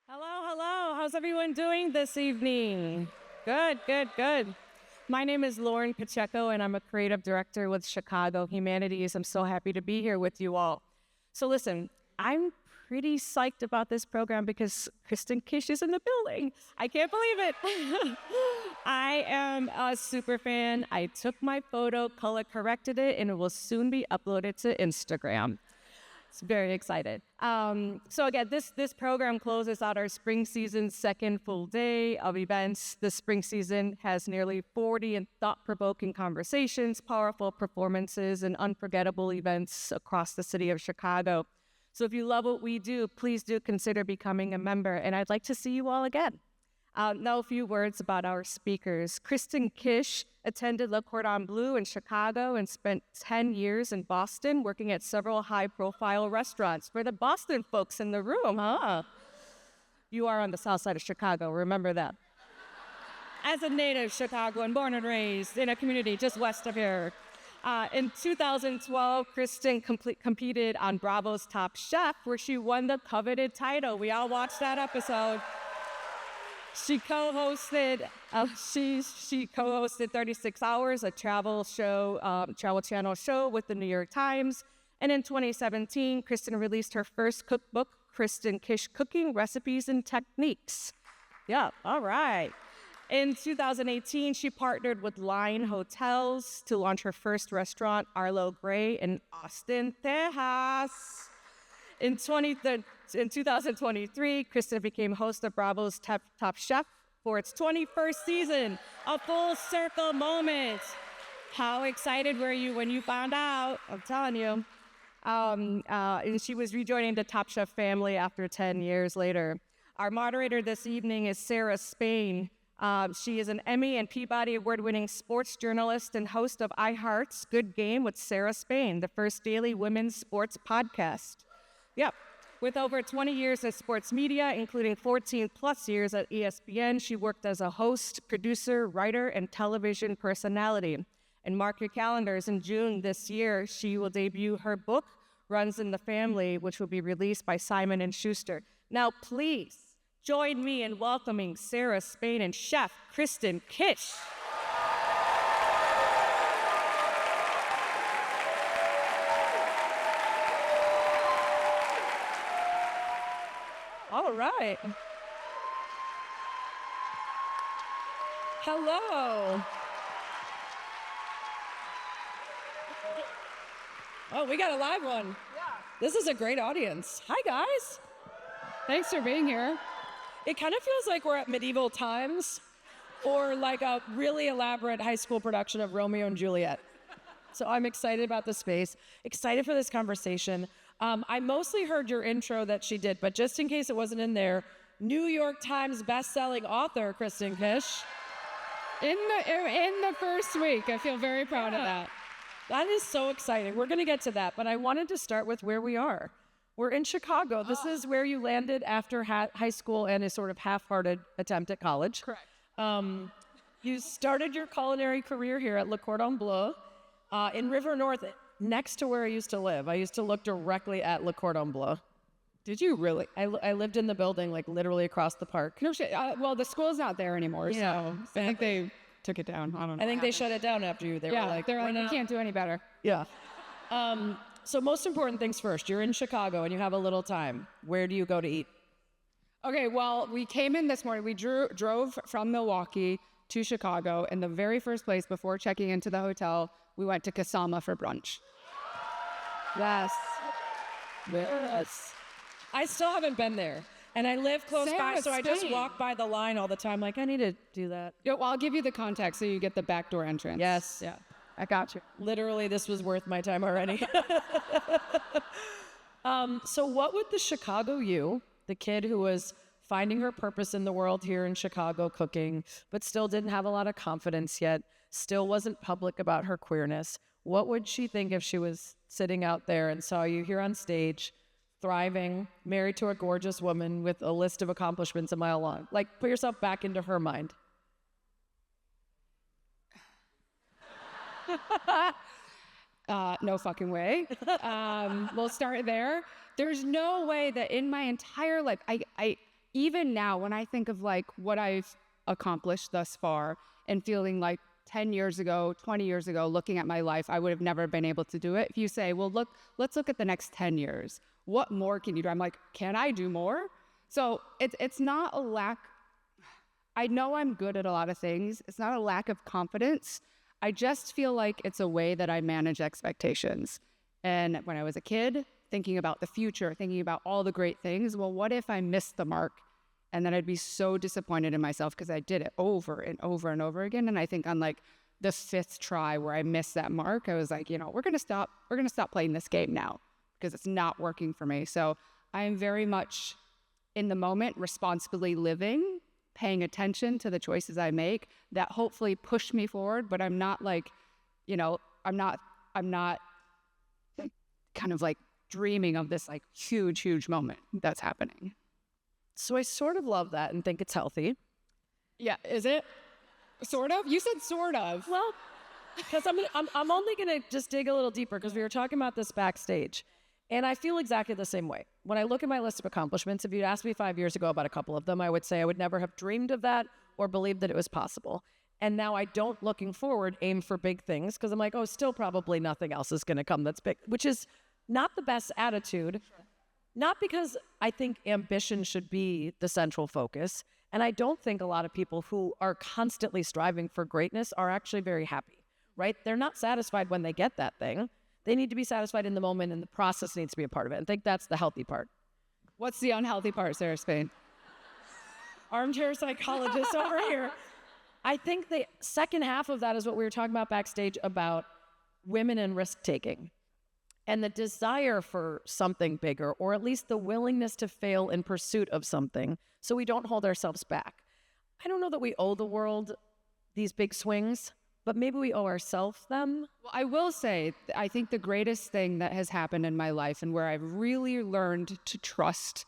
Hello, hello. How's everyone doing this evening? Good, good, good. My name is Lauren Pacheco, and I'm a creative director with Chicago Humanities. I'm so happy to be here with you all. So listen, I'm pretty psyched about this program because Kristen Kish is in the building. I can't believe it. I am a super fan. I took my photo, color corrected it, and it will soon be uploaded to Instagram. It's very excited. So again, this program closes out our spring season's second full day of events. The spring season has nearly 40 thought-provoking conversations, powerful performances, and unforgettable events across the city of Chicago. So if you love what we do, please do consider becoming a member, and I'd like to see you all again. Now a few words about our speakers. Kristen Kish attended Le Cordon Bleu in Chicago and spent 10 years in Boston working at several high-profile restaurants. For the Boston folks in the room, huh? You are on the south side of Chicago, remember that. As a native Chicagoan, born and raised in a community just west of here. In 2012, Kristen competed on Bravo's Top Chef, where she won the coveted title. We all watched that episode. She co-hosted 36 Hours, a travel channel show with the New York Times. And in 2017, Kristen released her first cookbook, Kristen Kish Cooking Recipes and Techniques. Yeah, all right. In 2018, she partnered with Line Hotels to launch her first restaurant, Arlo Gray, in Austin, Texas. In 2023, Kristen became host of Bravo's Top Chef for its 21st season, a full circle moment. How excited were you when you found out? I'm telling you. And she was rejoining the Top Chef family after 10 years later. Our moderator this evening is Sarah Spain. She is an Emmy and Peabody Award-winning sports journalist and host of iHeart's Good Game with Sarah Spain, the first daily women's sports podcast. Yep. With over 20 years in sports media, including 14 plus years at ESPN, she worked as a host, producer, writer, and television personality. And mark your calendars, in June this year, she will debut her book, Runs in the Family, which will be released by Simon & Schuster. Now, please join me in welcoming Sarah Spain and chef Kristen Kish. All right. Hello. Oh, we got a live one. Yeah. This is a great audience. Hi, guys. Thanks for being here. It kind of feels like we're at medieval times or like a really elaborate high school production of Romeo and Juliet. So I'm excited about the space, excited for this conversation. I mostly heard your intro that she did, but just in case it wasn't in there, New York Times bestselling author Kristen Kish. In the first week, I feel very proud of that. That is so exciting. We're going to get to that, but I wanted to start with where we are. We're in Chicago. This is where you landed after high school and a sort of half-hearted attempt at college. Correct. You started your culinary career here at Le Cordon Bleu in River North, next to where I used to live. I used to look directly at Le Cordon Bleu. Did you really? I lived in the building, like literally across the park. No shit. Well, the school's not there anymore, so I think they took it down. I don't know. I think they shut it down after you. They were like, you can't do any better. Yeah. So most important things first. You're in Chicago and you have a little time. Where do you go to eat? Okay, well, we came in this morning. We drove from Milwaukee to Chicago, and the very first place before checking into the hotel, we went to Kasama for brunch. Yes. Yes. I still haven't been there. And I live close by, so I just walk by the line all the time. Like, I need to do that. Yeah, well, I'll give you the context so you get the back door entrance. Yes. Yeah, I got you. Literally, this was worth my time already. So what would the Chicago you, the kid who was finding her purpose in the world here in Chicago cooking, but still didn't have a lot of confidence yet, still wasn't public about her queerness, what would she think if she was sitting out there and saw you here on stage, thriving, married to a gorgeous woman with a list of accomplishments a mile long? Like, put yourself back into her mind. No fucking way. We'll start there. There's no way that in my entire life, even now, when I think of like what I've accomplished thus far and feeling like 10 years ago, 20 years ago, looking at my life, I would have never been able to do it. If you say, well, let's look at the next 10 years. What more can you do? I'm like, can I do more? So it's not a lack. I know I'm good at a lot of things. It's not a lack of confidence. I just feel like it's a way that I manage expectations. And when I was a kid, thinking about the future, thinking about all the great things, well, what if I missed the mark? And then I'd be so disappointed in myself because I did it over and over and over again. And I think on like the 5th try where I missed that mark, I was like, we're going to stop playing this game now because it's not working for me. So I am very much in the moment, responsibly living, paying attention to the choices I make that hopefully push me forward. But I'm not like, I'm not kind of like dreaming of this like huge moment that's happening. So I sort of love that and think it's healthy. Yeah, is it? Sort of? You said sort of. Well, because I'm only going to just dig a little deeper because we were talking about this backstage. And I feel exactly the same way. When I look at my list of accomplishments, if you'd asked me 5 years ago about a couple of them, I would say I would never have dreamed of that or believed that it was possible. And now I don't, looking forward, aim for big things because I'm like, oh, still probably nothing else is going to come that's big, which is not the best attitude. Not because I think ambition should be the central focus. And I don't think a lot of people who are constantly striving for greatness are actually very happy, right? They're not satisfied when they get that thing. They need to be satisfied in the moment, and the process needs to be a part of it. And I think that's the healthy part. What's the unhealthy part, Sarah Spain? Armchair psychologist over here. I think the second half of that is what we were talking about backstage about women and risk-taking and the desire for something bigger, or at least the willingness to fail in pursuit of something so we don't hold ourselves back. I don't know that we owe the world these big swings, but maybe we owe ourselves them. Well, I will say, I think the greatest thing that has happened in my life and where I've really learned to trust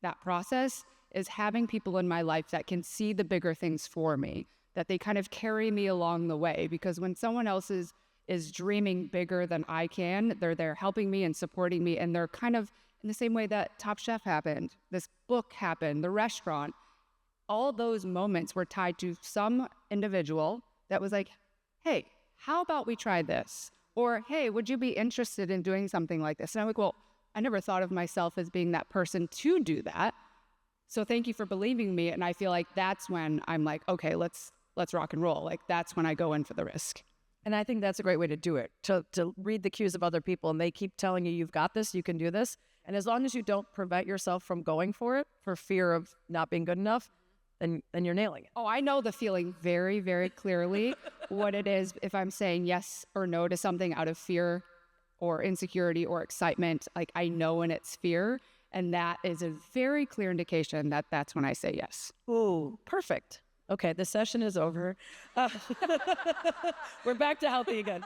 that process is having people in my life that can see the bigger things for me, that they kind of carry me along the way. Because when someone else is dreaming bigger than I can, they're there helping me and supporting me. And they're kind of in the same way that Top Chef happened, this book happened, the restaurant, all those moments were tied to some individual that was like, hey, how about we try this? Or, hey, would you be interested in doing something like this? And I'm like, well, I never thought of myself as being that person to do that. So thank you for believing me. And I feel like that's when I'm like, okay, let's rock and roll. Like that's when I go in for the risk. And I think that's a great way to do it, to read the cues of other people, and they keep telling you, you've got this, you can do this. And as long as you don't prevent yourself from going for it for fear of not being good enough, then you're nailing it. Oh, I know the feeling very, very clearly what it is if I'm saying yes or no to something out of fear or insecurity or excitement. Like I know when it's fear, and that is a very clear indication that that's when I say yes. Ooh, perfect. Okay, the session is over. We're back to healthy again.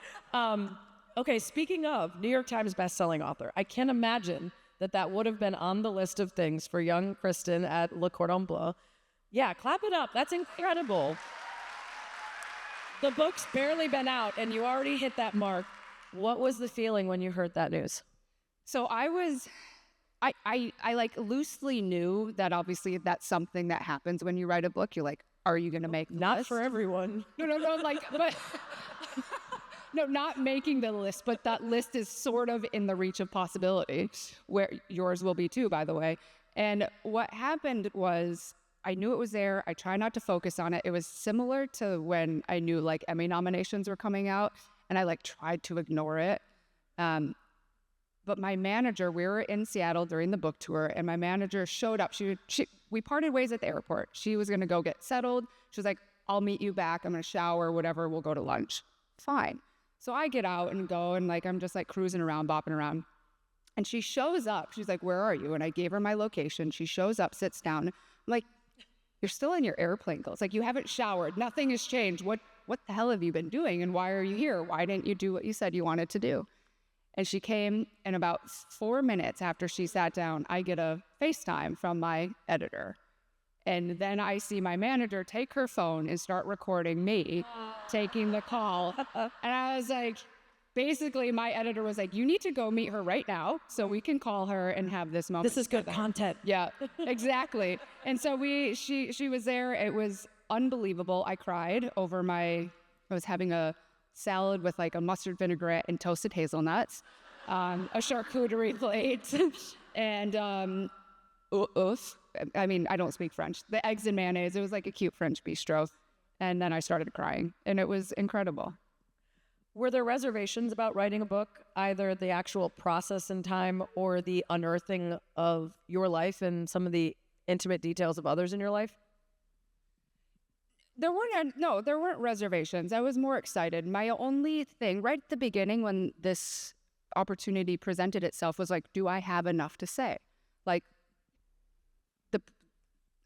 Okay, speaking of New York Times bestselling author, I can't imagine that would have been on the list of things for young Kristen at Le Cordon Bleu. Yeah, clap it up. That's incredible. The book's barely been out, and you already hit that mark. What was the feeling when you heard that news? So I like loosely knew that obviously that's something that happens when you write a book. You're like, are you going to make the Not list? For everyone. No, like, but no, not making the list, but that list is sort of in the reach of possibility, where yours will be too, by the way. And what happened was I knew it was there. I try not to focus on it. It was similar to when I knew like Emmy nominations were coming out, and I like tried to ignore it. But my manager, we were in Seattle during the book tour, and my manager showed up. We parted ways at the airport. She was going to go get settled. She was like, I'll meet you back. I'm going to shower, whatever. We'll go to lunch. Fine. So I get out and go, and like I'm just like cruising around, bopping around. And she shows up. She's like, where are you? And I gave her my location. She shows up, sits down. I'm like, you're still in your airplane clothes. Like you haven't showered. Nothing has changed. What the hell have you been doing? And why are you here? Why didn't you do what you said you wanted to do? And she came, and about 4 minutes after she sat down, I get a FaceTime from my editor. And then I see my manager take her phone and start recording me taking the call. And I was like, basically my editor was like, you need to go meet her right now so we can call her and have this moment. This is good content. Yeah, exactly. And so she was there. It was unbelievable. I cried over I was having a salad with like a mustard vinaigrette and toasted hazelnuts, a charcuterie plate, and I mean, I don't speak French. The eggs and mayonnaise. It was like a cute French bistro. And then I started crying, and it was incredible. Were there reservations about writing a book, either the actual process and time or the unearthing of your life and some of the intimate details of others in your life? There weren't reservations. I was more excited. My only thing right at the beginning when this opportunity presented itself was like, do I have enough to say? Like,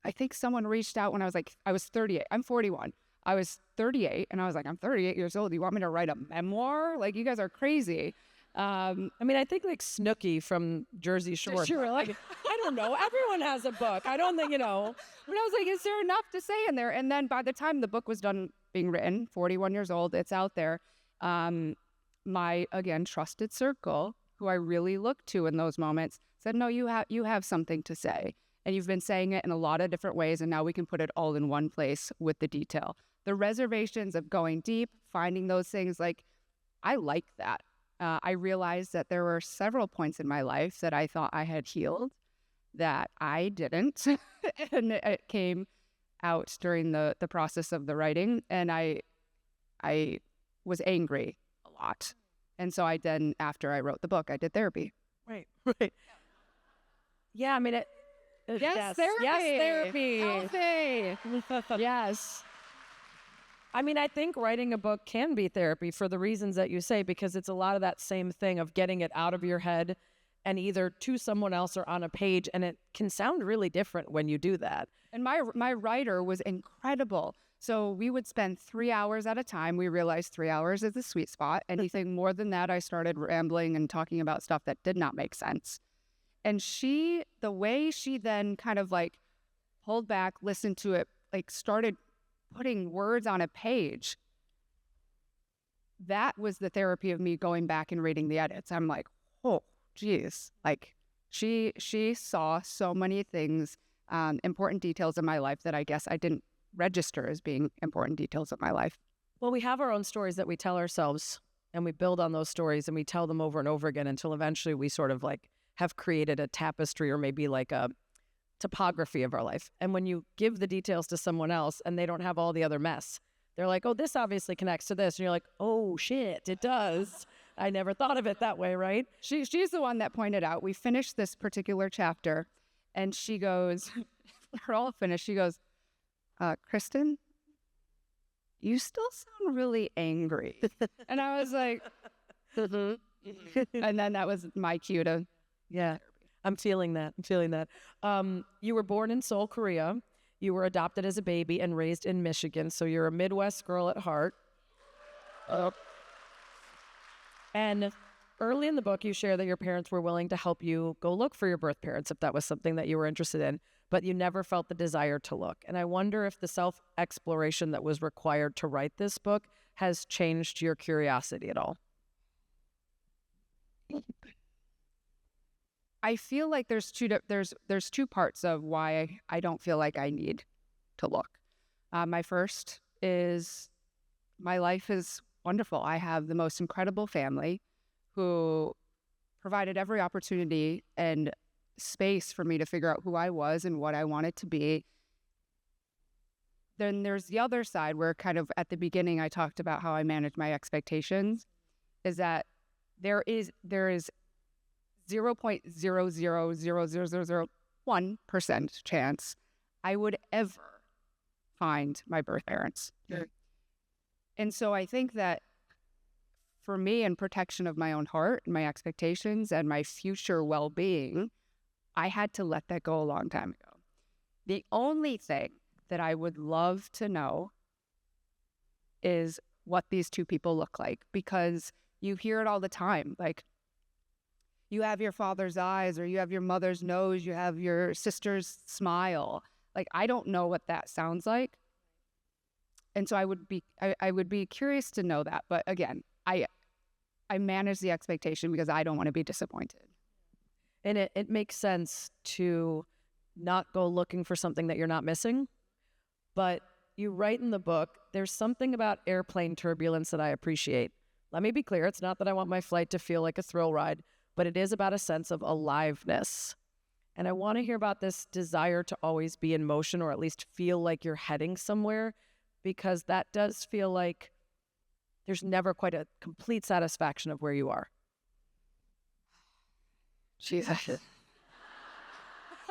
I think someone reached out when I was 38. I'm 41. I was 38, and I was like, I'm 38 years old. You want me to write a memoir? Like, you guys are crazy. I mean, I think like Snooki from Jersey Shore. Sure, like, I don't know. Everyone has a book. I don't think, But I was like, is there enough to say in there? And then by the time the book was done being written, 41 years old, it's out there. My, again, trusted circle, who I really looked to in those moments, said, no, you have something to say. And you've been saying it in a lot of different ways, and now we can put it all in one place with the detail. The reservations of going deep, finding those things, like, I like that. I realized that there were several points in my life that I thought I had healed that I didn't. And it came out during the process of the writing. And I was angry a lot. And so after I wrote the book, I did therapy. Right. Yeah, I mean, Yes, therapy. Yes, therapy. Healthy. Yes. I mean, I think writing a book can be therapy for the reasons that you say, because it's a lot of that same thing of getting it out of your head and either to someone else or on a page. And it can sound really different when you do that. And my writer was incredible. So we would spend 3 hours at a time. We realized 3 hours is the sweet spot. Anything more than that, I started rambling and talking about stuff that did not make sense. And the way she then kind of like pulled back, listened to it, like started putting words on a page, that was the therapy of me going back and reading the edits. I'm like, oh, geez. Like she saw so many things, important details of my life that I guess I didn't register as being important details of my life. Well, we have our own stories that we tell ourselves, and we build on those stories, and we tell them over and over again until eventually we sort of like have created a tapestry or maybe like a topography of our life. And when you give the details to someone else and they don't have all the other mess, they're like, oh, this obviously connects to this. And you're like, oh, shit, it does. I never thought of it that way, right? She's the one that pointed out, we finished this particular chapter, and she goes, we're all finished. She goes, Kristen, you still sound really angry. And I was like, and then that was my cue to, yeah. I'm feeling that. You were born in Seoul, Korea. You were adopted as a baby and raised in Michigan. So you're a Midwest girl at heart. And early in the book, you share that your parents were willing to help you go look for your birth parents if that was something that you were interested in, but you never felt the desire to look. And I wonder if the self-exploration that was required to write this book has changed your curiosity at all. I feel like there's two parts of why I don't feel like I need to look. My first is my life is wonderful. I have the most incredible family who provided every opportunity and space for me to figure out who I was and what I wanted to be. Then there's the other side where kind of at the beginning I talked about how I manage my expectations, is that there is 0.0000001% chance I would ever find my birth parents. Sure. And so I think that for me, in protection of my own heart, my expectations, and my future well-being, I had to let that go a long time ago. The only thing that I would love to know is what these two people look like, because you hear it all the time. Like, you have your father's eyes, or you have your mother's nose, you have your sister's smile. Like, I don't know what that sounds like. And so I would be curious to know that. But again, I manage the expectation because I don't want to be disappointed. And it makes sense to not go looking for something that you're not missing. But you write in the book, there's something about airplane turbulence that I appreciate. Let me be clear. It's not that I want my flight to feel like a thrill ride, but it is about a sense of aliveness. And I want to hear about this desire to always be in motion, or at least feel like you're heading somewhere, because that does feel like there's never quite a complete satisfaction of where you are. Jesus.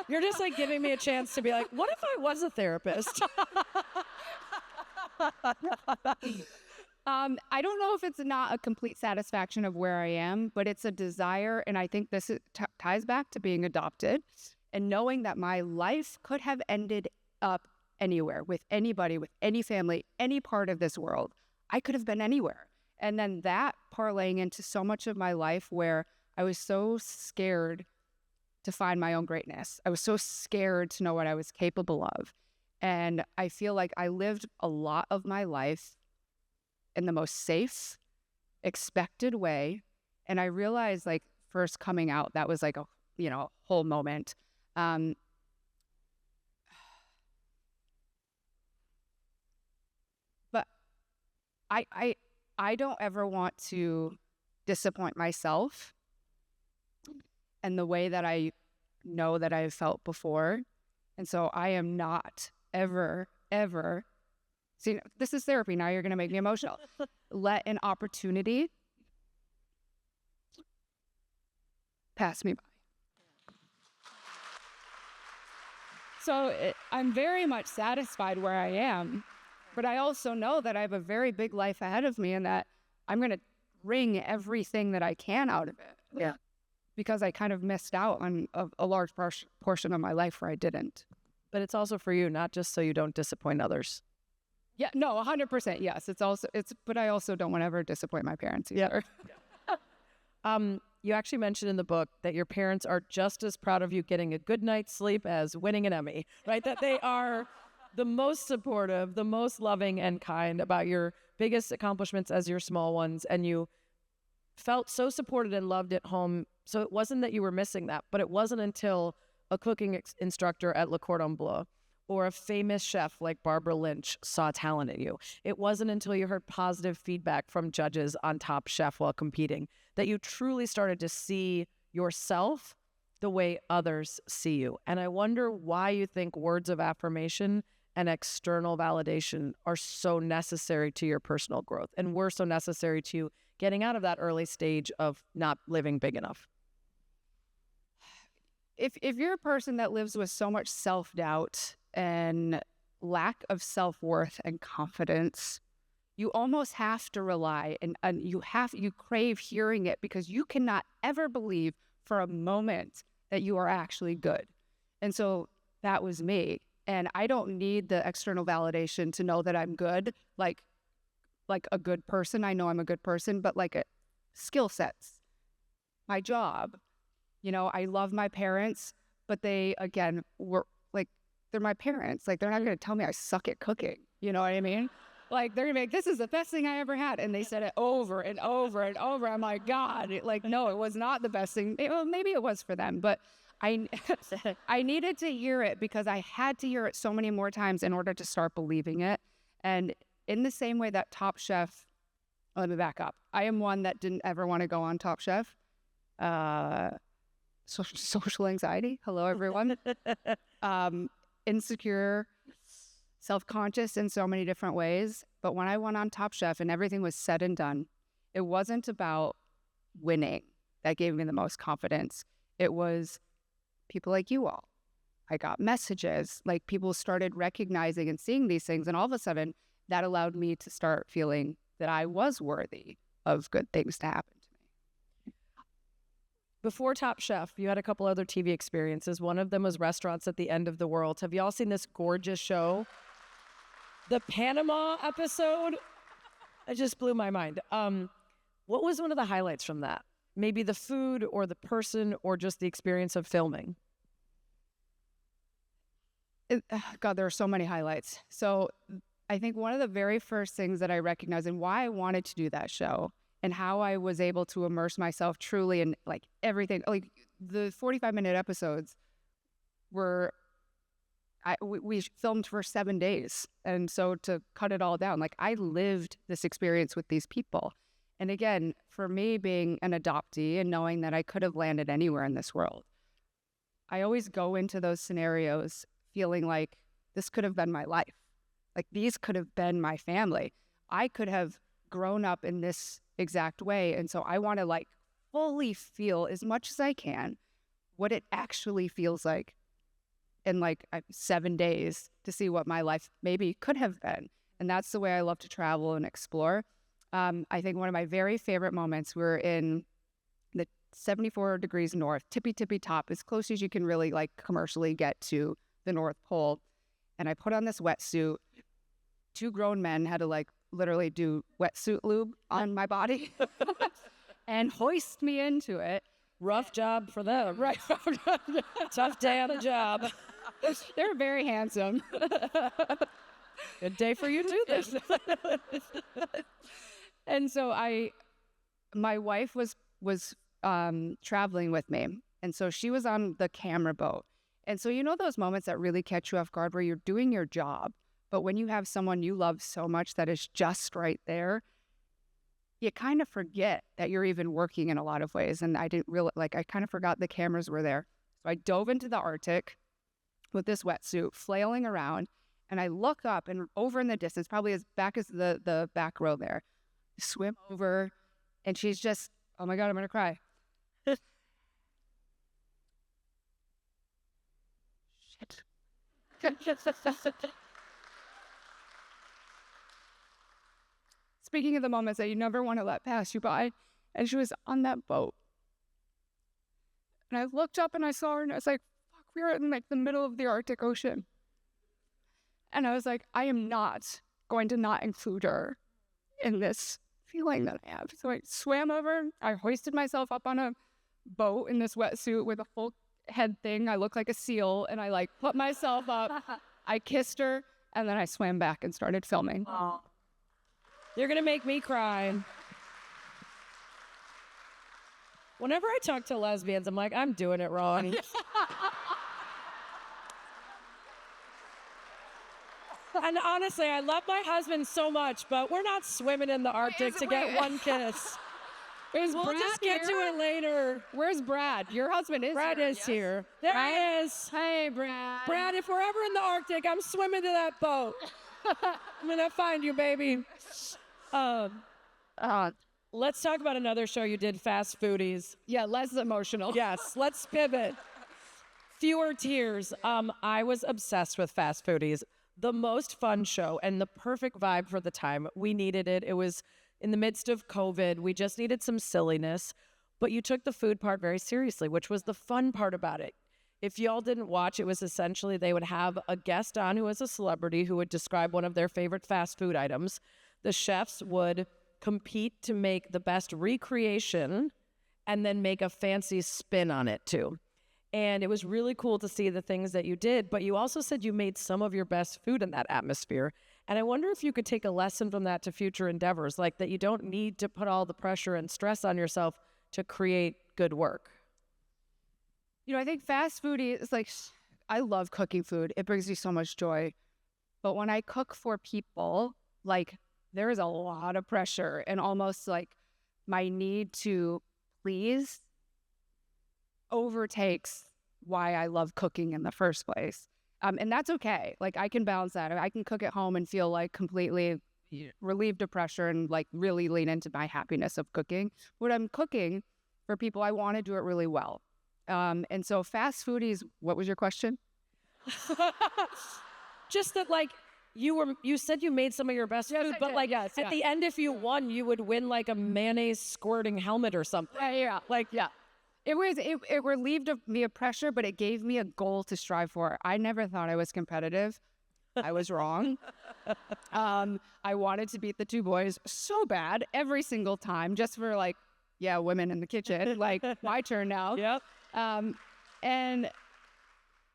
You're just like giving me a chance to be like, what if I was a therapist? I don't know if it's not a complete satisfaction of where I am, but it's a desire. And I think this ties back to being adopted and knowing that my life could have ended up anywhere, with anybody, with any family, any part of this world. I could have been anywhere. And then that parlaying into so much of my life where I was so scared to find my own greatness. I was so scared to know what I was capable of. And I feel like I lived a lot of my life in the most safe, expected way. And I realized, like, first coming out, that was like a, whole moment. But I don't ever want to disappoint myself and the way that I know that I've felt before. And so I am not ever, see, this is therapy. Now you're going to make me emotional. Let an opportunity pass me by. So I'm very much satisfied where I am, but I also know that I have a very big life ahead of me and that I'm going to wring everything that I can out of it. Yeah. Because I kind of missed out on a large portion of my life where I didn't. But it's also for you, not just so you don't disappoint others. Yeah, no, 100%. Yes, but I also don't want to ever disappoint my parents either. You actually mentioned in the book that your parents are just as proud of you getting a good night's sleep as winning an Emmy, right? That they are the most supportive, the most loving and kind about your biggest accomplishments as your small ones. And you felt so supported and loved at home. So it wasn't that you were missing that, but it wasn't until a cooking instructor at Le Cordon Bleu or a famous chef like Barbara Lynch saw talent in you. It wasn't until you heard positive feedback from judges on Top Chef while competing that you truly started to see yourself the way others see you. And I wonder why you think words of affirmation and external validation are so necessary to your personal growth and were so necessary to you getting out of that early stage of not living big enough. If you're a person that lives with so much self-doubt and lack of self-worth and confidence, you almost have to rely and you crave hearing it because you cannot ever believe for a moment that you are actually good. And so that was me. And I don't need the external validation to know that I'm good, like a good person. I know I'm a good person, but like skill sets, my job. I love my parents, but they, again, were like, they're my parents. Like, they're not going to tell me I suck at cooking. You know what I mean? Like, they're going to be like, this is the best thing I ever had. And they said it over and over and over. I'm like, God, no, it was not the best thing. Maybe it was for them, but I needed to hear it because I had to hear it so many more times in order to start believing it. And in the same way that Top Chef, let me back up. I am one that didn't ever want to go on Top Chef. Social anxiety. Hello, everyone. Insecure, self-conscious in so many different ways. But when I went on Top Chef and everything was said and done, it wasn't about winning that gave me the most confidence. It was people like you all. I got messages, like people started recognizing and seeing these things. And all of a sudden, that allowed me to start feeling that I was worthy of good things to happen. Before Top Chef, you had a couple other TV experiences. One of them was Restaurants at the End of the World. Have y'all seen this gorgeous show? The Panama episode? It just blew my mind. What was one of the highlights from that? Maybe the food or the person or just the experience of filming? God, there are so many highlights. So I think one of the very first things that I recognized and why I wanted to do that show, and how I was able to immerse myself truly in like everything. Like the 45-minute episodes were, we filmed for 7 days. And so to cut it all down, like I lived this experience with these people. And again, for me being an adoptee and knowing that I could have landed anywhere in this world, I always go into those scenarios feeling like this could have been my life. Like these could have been my family. I could have grown up in this exact way. And so I want to like fully feel as much as I can what it actually feels like in like 7 days to see what my life maybe could have been. And that's the way I love to travel and explore. I think one of my very favorite moments, we're in the 74 degrees north, tippy top, as close as you can really like commercially get to the North Pole. And I put on this wetsuit. 2 grown men had to like literally do wetsuit lube on my body and hoist me into it. Rough job for them. Right. Tough day on the job. They're very handsome. Good day for you too then. And so my wife was traveling with me. And so she was on the camera boat. And so, you know, those moments that really catch you off guard where you're doing your job, but when you have someone you love so much that is just right there, you kind of forget that you're even working in a lot of ways. And I didn't really, I kind of forgot the cameras were there. So I dove into the Arctic with this wetsuit, flailing around. And I look up and over in the distance, probably as back as the back row there, swim over. And she's just, oh my God, I'm going to cry. Shit. Speaking of the moments that you never want to let pass you by, and she was on that boat. And I looked up and I saw her and I was like, fuck, we were in like the middle of the Arctic Ocean. And I was like, I am not going to not include her in this feeling that I have. So I swam over, I hoisted myself up on a boat in this wetsuit with a full head thing. I looked like a seal and I like put myself up. I kissed her and then I swam back and started filming. Oh. You're going to make me cry. Whenever I talk to lesbians, I'm like, I'm doing it wrong. And honestly, I love my husband so much, but we're not swimming in the Arctic to get one kiss. We'll just get to it later. Where's Brad? Your husband is Brad here. is here. There he is. Hey, Brad. Brad, if we're ever in the Arctic, I'm swimming to that boat. I'm going to find you, baby. Let's talk about another show you did, Fast Foodies. Yeah, less emotional. Yes, let's pivot. Fewer tears. I was obsessed with Fast Foodies. The most fun show and the perfect vibe for the time. We needed it. It was in the midst of COVID. We just needed some silliness. But you took the food part very seriously, which was the fun part about it. If y'all didn't watch, it was essentially they would have a guest on who was a celebrity who would describe one of their favorite fast food items. The chefs would compete to make the best recreation and then make a fancy spin on it too. And it was really cool to see the things that you did, but you also said you made some of your best food in that atmosphere. And I wonder if you could take a lesson from that to future endeavors, like that you don't need to put all the pressure and stress on yourself to create good work. You know, I think Fast Foodie is like, I love cooking food. It brings me so much joy. But when I cook for people, like there is a lot of pressure and almost like my need to please overtakes why I love cooking in the first place. And that's okay. Like I can balance that. I can cook at home and feel like completely relieved of pressure and like really lean into my happiness of cooking. When I'm cooking for people, I want to do it really well. And so Fast Foodies, what was your question? Just that like you said you made some of your best food, but like at the end, if you won, you would win like a mayonnaise squirting helmet or something. Yeah. It relieved me of pressure, but it gave me a goal to strive for. I never thought I was competitive. I was wrong. I wanted to beat the 2 boys so bad every single time, just for like, yeah, women in the kitchen, like my turn now. Yep. And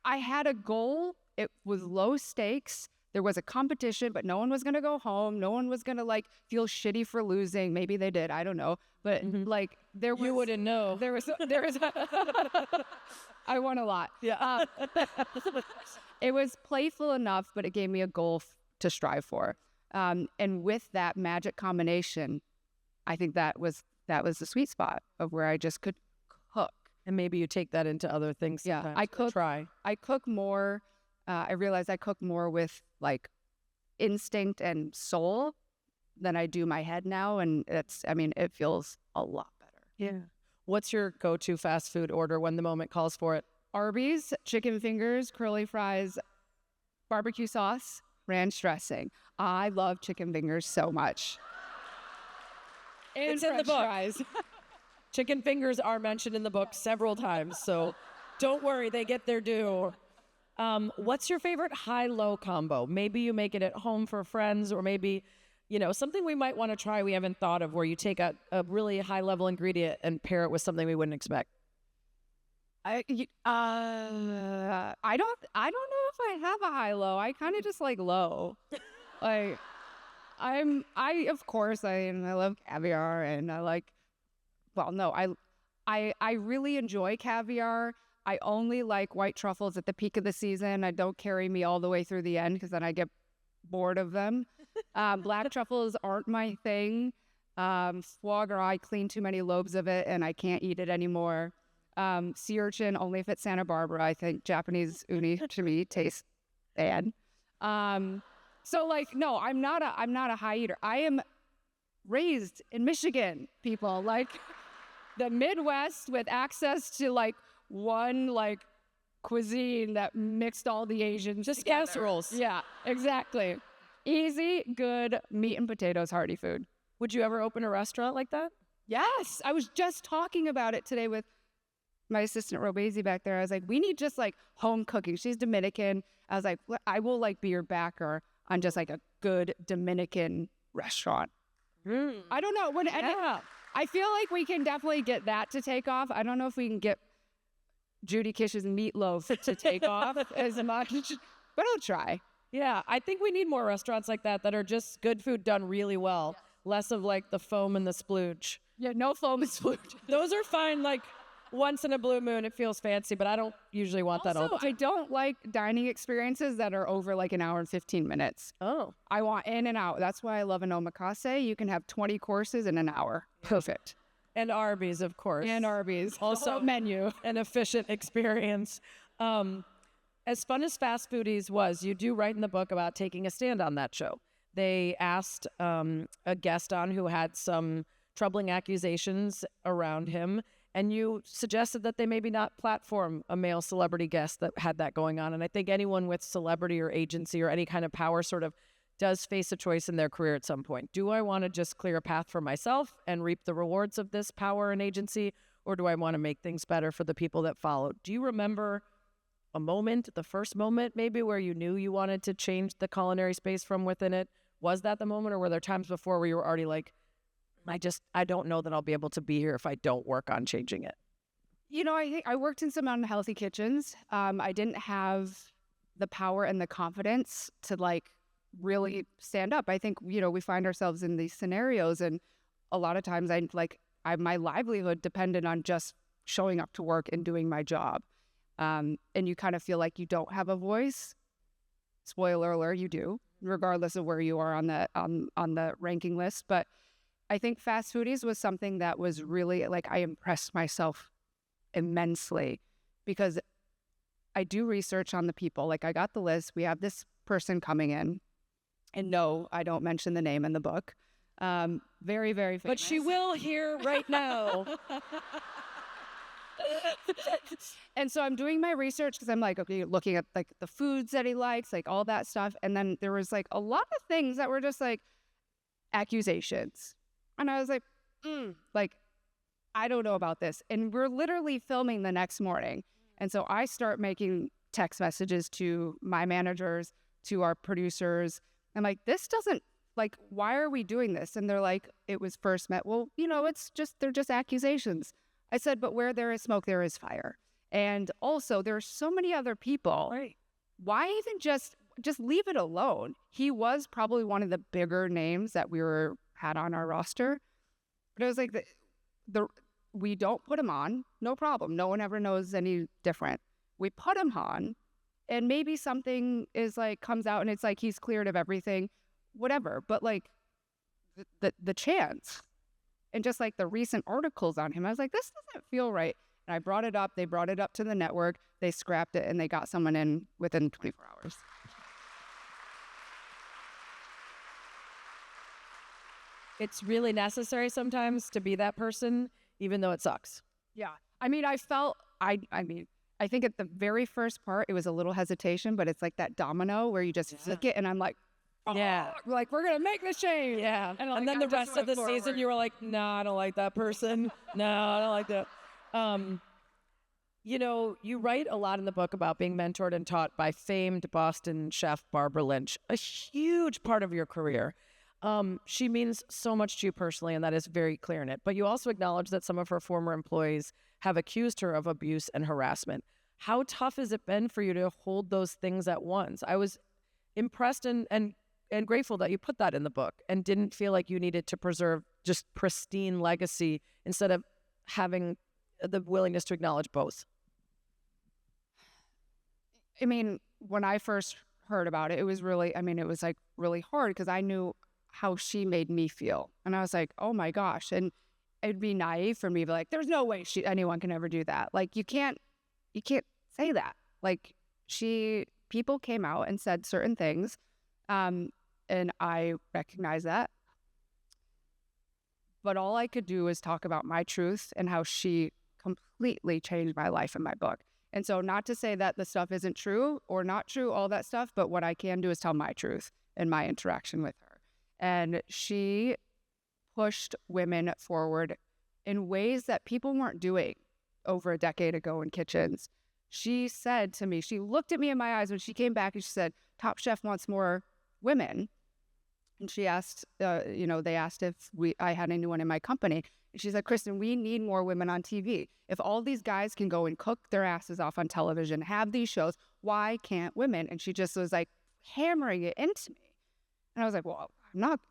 I had a goal. It was low stakes. there was a competition, but no one was going to go home. No one was going to like feel shitty for losing. Maybe they did. I don't know. But like there was, You wouldn't know. there was, I won a lot. Yeah. It was playful enough, but it gave me a goal to strive for. And with that magic combination, I think that was the sweet spot of where I just could cook. And maybe you take that into other things. Yeah, sometimes I to cook. Try. I cook more. I realize I cook more with like instinct and soul than I do my head now, and it feels a lot better. Yeah. What's your go-to fast food order when the moment calls for it? Arby's, chicken fingers, curly fries, barbecue sauce, ranch dressing. I love chicken fingers so much. And It's in the French book. fries. Chicken fingers are mentioned in the book several times, so don't worry, they get their due. What's your favorite high-low combo? Maybe you make it at home for friends, or maybe, something we might want to try we haven't thought of, where you take a really high-level ingredient and pair it with something we wouldn't expect. I don't know if I have a high-low. I kind of just like low. Like of course I love caviar, and I really enjoy caviar. I only like white truffles at the peak of the season. I don't carry me all the way through the end because then I get bored of them. Black truffles aren't my thing. Foie gras, I clean too many lobes of it and I can't eat it anymore. Sea urchin, only if it's Santa Barbara. I think Japanese uni to me tastes bad. So like, no, I'm not a high eater. I am raised in Michigan, people, like the Midwest with access to like one like cuisine that mixed all the Asians Just together. casseroles. Yeah, exactly. Easy, good meat and potatoes, hearty food. Would you ever open a restaurant like that? Yes, I was just talking about it today with my assistant Robezi back there. I was like, we need just like home cooking. She's Dominican. I was like, I will like be your backer on just like a good Dominican restaurant. I don't know. I feel like we can definitely get that to take off. I don't know if we can get Judy Kish's meatloaf to take off as much, but I'll try. Yeah, I think we need more restaurants like that are just good food done really well. Less of like the foam and the splooge. Yeah, no foam and splooge. Those are fine, like once in a blue moon, it feels fancy, but I don't usually want that all the Also, time. I don't like dining experiences that are over like an hour and 15 minutes. Oh, I want in and out. That's why I love an omakase. You can have 20 courses in an hour. Perfect. and Arby's, of course. And Arby's. Also- Also menu. An efficient experience. As fun as Fast Foodies was, you do write in the book about taking a stand on that show. They asked a guest on who had some troubling accusations around him, and you suggested that they maybe not platform a male celebrity guest that had that going on. And I think anyone with celebrity or agency or any kind of power sort of does face a choice in their career at some point. Do I want to just clear a path for myself and reap the rewards of this power and agency, or do I want to make things better for the people that follow? Do you remember a moment, the first moment maybe, where you knew you wanted to change the culinary space from within it? Was that the moment, or were there times before where you were already like, I don't know that I'll be able to be here if I don't work on changing it? You know, I think I worked in some unhealthy kitchens. I didn't have the power and the confidence to like really stand up. I think, we find ourselves in these scenarios, and a lot of times my livelihood depended on just showing up to work and doing my job. And you kind of feel like you don't have a voice. Spoiler alert, you do, regardless of where you are on the ranking list. But I think Fast Foodies was something that was really like, I impressed myself immensely because I do research on the people. Like, I got the list. We have this person coming in, and no, I don't mention the name in the book. Very, very famous. But she will here right now. And so I'm doing my research because I'm like, okay, looking at like the foods that he likes, like all that stuff. And then there was like a lot of things that were just like accusations. And I was like, I don't know about this. And we're literally filming the next morning. And so I start making text messages to my managers, to our producers. I'm like, this doesn't, like, why are we doing this? And they're like, it was first met. Well, they're just accusations. I said, but where there is smoke, there is fire. And also, there are so many other people. Right. Why even just just leave it alone. He was probably one of the bigger names that had on our roster. But it was like, we don't put him on, no problem. No one ever knows any different. We put him on, and maybe something is like, comes out and it's like he's cleared of everything, whatever. But like the chance and just like the recent articles on him, I was like, this doesn't feel right. And I brought it up. They brought it up to the network. They scrapped it and they got someone in within 24 hours. It's really necessary sometimes to be that person, even though it sucks. Yeah. I mean, I think at the very first part, it was a little hesitation, but it's like that domino where you just flick it and I'm like, oh, yeah, like we're going to make the change. Yeah. And then the rest of the season, you were like, no, I don't like that person. No, I don't like that. You know, you write a lot in the book about being mentored and taught by famed Boston chef Barbara Lynch, a huge part of your career. She means so much to you personally, and that is very clear in it. But you also acknowledge that some of her former employees have accused her of abuse and harassment. How tough has it been for you to hold those things at once? I was impressed and grateful that you put that in the book and didn't feel like you needed to preserve just pristine legacy instead of having the willingness to acknowledge both. I mean, when I first heard about it, it was like really hard because I knew how she made me feel. And I was like, oh my gosh. And it'd be naive for me to be like, there's no way anyone can ever do that. Like, you can't say that. Like, people came out and said certain things. And I recognize that. But all I could do was talk about my truth and how she completely changed my life in my book. And so, not to say that the stuff isn't true or not true, all that stuff, but what I can do is tell my truth and my interaction with her. And she pushed women forward in ways that people weren't doing over a decade ago in kitchens. She said to me, she looked at me in my eyes when she came back and she said, Top Chef wants more women. And she asked, they asked if I had anyone in my company. And she said, Kristen, we need more women on TV. If all these guys can go and cook their asses off on television, have these shows, why can't women? And she just was like hammering it into me. And I was like, well,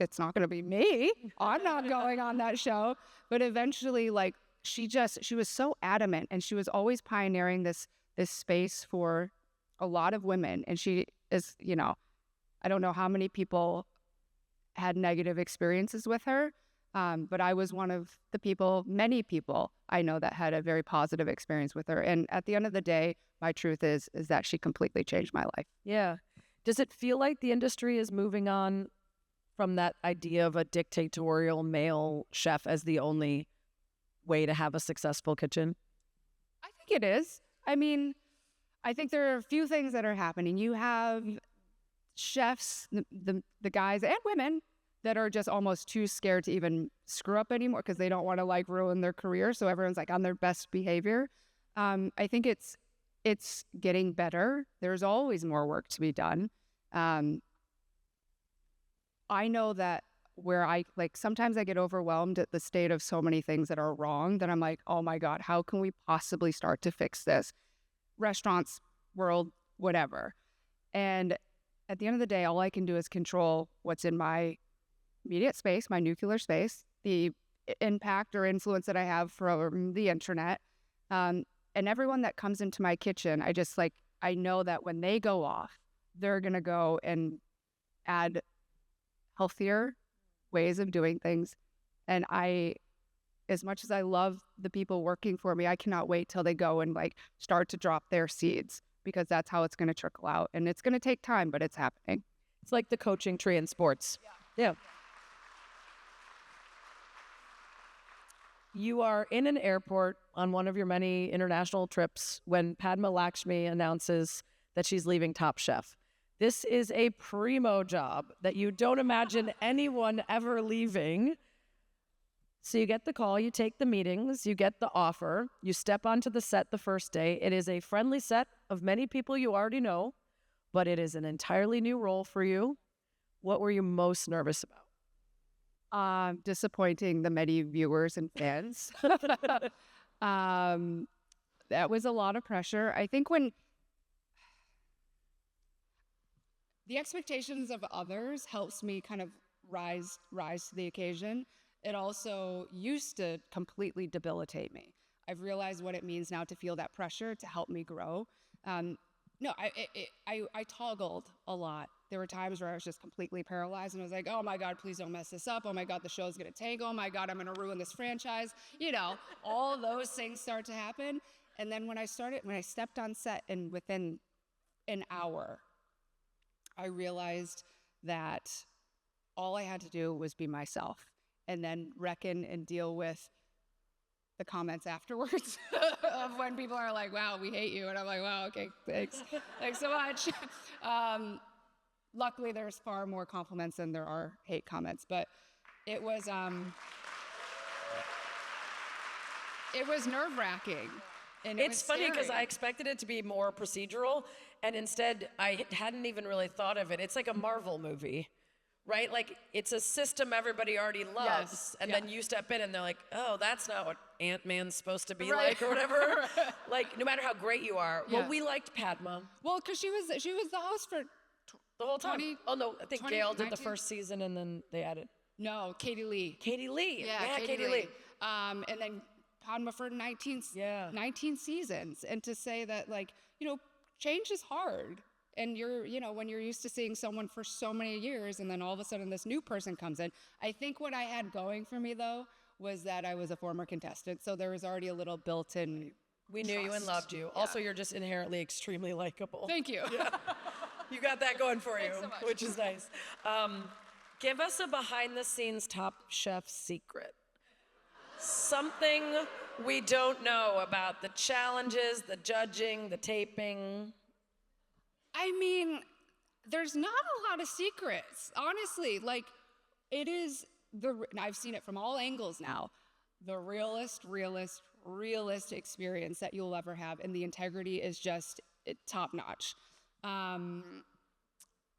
it's not going to be me. I'm not going on that show. But eventually, like, she was so adamant, and she was always pioneering this space for a lot of women. And she is, I don't know how many people had negative experiences with her. But I was one of many people I know that had a very positive experience with her. And at the end of the day, my truth is that she completely changed my life. Yeah. Does it feel like the industry is moving on from that idea of a dictatorial male chef as the only way to have a successful kitchen? I think it is. I mean, I think there are a few things that are happening. You have chefs, the guys and women, that are just almost too scared to even screw up anymore because they don't want to like ruin their career. So everyone's like on their best behavior. I think it's getting better. There's always more work to be done. I know that where sometimes I get overwhelmed at the state of so many things that are wrong that I'm like, oh my God, how can we possibly start to fix this? Restaurants, world, whatever. And at the end of the day, all I can do is control what's in my immediate space, my nuclear space, the impact or influence that I have from the internet. And everyone that comes into my kitchen, I know that when they go off, they're going to go and add healthier ways of doing things. And as much as I love the people working for me, I cannot wait till they go and start to drop their seeds, because that's how it's going to trickle out. And it's going to take time, but it's happening. It's like the coaching tree in sports. Yeah. You are in an airport on one of your many international trips when Padma Lakshmi announces that she's leaving Top Chef. This is a primo job that you don't imagine anyone ever leaving. So you get the call, you take the meetings, you get the offer, you step onto the set the first day. It is a friendly set of many people you already know, but it is an entirely new role for you. What were you most nervous about? Disappointing the many viewers and fans. That was a lot of pressure. I think The expectations of others helps me kind of rise to the occasion. It also used to completely debilitate me. I've realized what it means now to feel that pressure to help me grow. No, I toggled a lot. There were times where I was just completely paralyzed and I was like, oh my God, please don't mess this up. Oh my God, the show's gonna tank. Oh my God, I'm gonna ruin this franchise. You know, all those things start to happen. And then when I stepped on set and within an hour, I realized that all I had to do was be myself and then reckon and deal with the comments afterwards of when people are like, wow, we hate you. And I'm like, wow, okay, thanks. Thanks so much. Luckily, there's far more compliments than there are hate comments, but it was nerve-wracking. And It's funny because I expected it to be more procedural, and instead I hadn't even really thought of it. It's like a Marvel movie, right? Like it's a system everybody already loves, Yes, and yeah. then you step in and they're like, oh, that's not what Ant-Man's supposed to be Right. like or whatever. Like no matter how great you are. Yeah. Well, we liked Padma Well, because she was the host for the whole time. 20 oh no, I think Gail did the 19? first season and then they added no, Katie Lee. Katie Lee. Yeah, Katie Lee. And then Padma for 19 seasons. And to say that, like, you know, change is hard. And when you're used to seeing someone for so many years and then all of a sudden this new person comes in. I think what I had going for me, though, was that I was a former contestant. So there was already a little built-in We knew you and loved you. Yeah. Also, you're just inherently extremely likable. Thank you. You got that going for you, Thanks so much. which is nice. Give us a behind-the-scenes Top Chef secret. Something we don't know about the challenges, the judging, the taping. I mean, there's not a lot of secrets, honestly. Like, it is I've seen it from all angles now. The realest experience that you'll ever have, and the integrity is just top notch.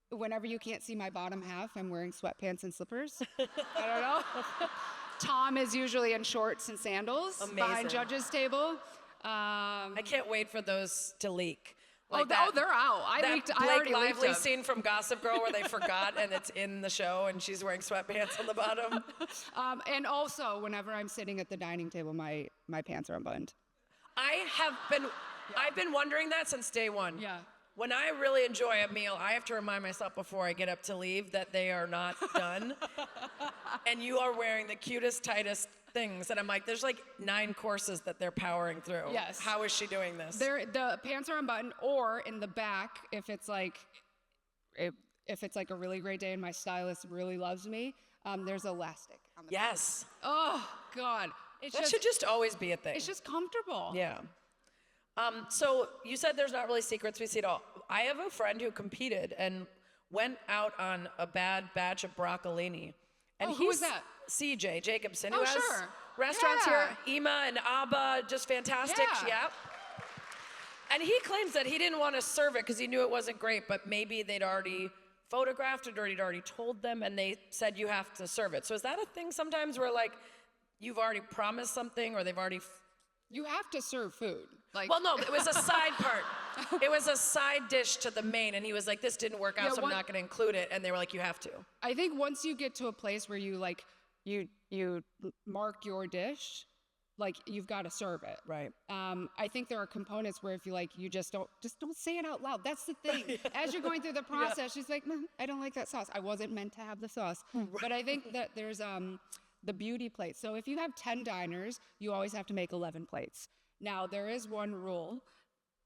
Whenever you can't see my bottom half, I'm wearing sweatpants and slippers. I don't know. Tom is usually in shorts and sandals behind Amazing. judges' table. I can't wait for those to leak. They're out. I That leaked. I Blake already leaked Lively them. scene from Gossip Girl where they forgot and it's in the show and she's wearing sweatpants on the bottom. And also, whenever I'm sitting at the dining table, my pants are unbuttoned. I've been wondering that since day one. Yeah. When I really enjoy a meal, I have to remind myself before I get up to leave that they are not done. And you are wearing the cutest, tightest things. And I'm like, there's like 9 courses that they're powering through. Yes. How is she doing this? The pants are unbuttoned, or in the back, if it's like a really great day and my stylist really loves me, there's elastic on the Yes. Oh God. That should just always be a thing. It's just comfortable. Yeah. So you said there's not really secrets. We see it all. I have a friend who competed and went out on a bad batch of broccolini. And who was that? CJ Jacobson, Oh, who has sure. restaurants Yeah. here, Ima and Abba, just fantastic. Yeah. And he claims that he didn't want to serve it because he knew it wasn't great, but maybe they'd already photographed it or he'd already told them and they said you have to serve it. So is that a thing sometimes where like you've already promised something or they've already You have to serve food. Like, Well, no, it was a side part. It was a side dish to the main, and he was like, this didn't work out, Yeah, so I'm not going to include it. And they were like, you have to. I think once you get to a place where you you mark your dish, like you've got to serve it. Right. I think there are components where if you just don't say it out loud. That's the thing. As you're going through the process, she's like, I don't like that sauce. I wasn't meant to have the sauce. But I think that there's the beauty plate. So if you have 10 diners, you always have to make 11 plates. Now there is one rule.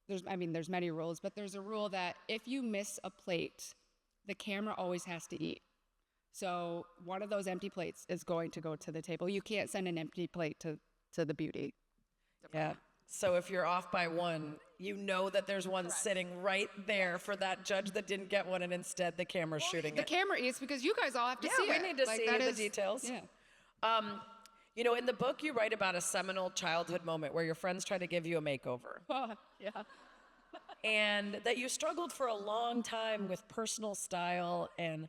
There's many rules, but there's a rule that if you miss a plate, the camera always has to eat. So one of those empty plates is going to go to the table. You can't send an empty plate to the beauty. Yeah. So if you're off by one, you know that there's one sitting right there for that judge that didn't get one, and instead the camera's shooting The it. camera eats because you guys all have to see it. Yeah, we need to see that the details. Yeah. You know, in the book, you write about a seminal childhood moment where your friends try to give you a makeover. Yeah. And that you struggled for a long time with personal style and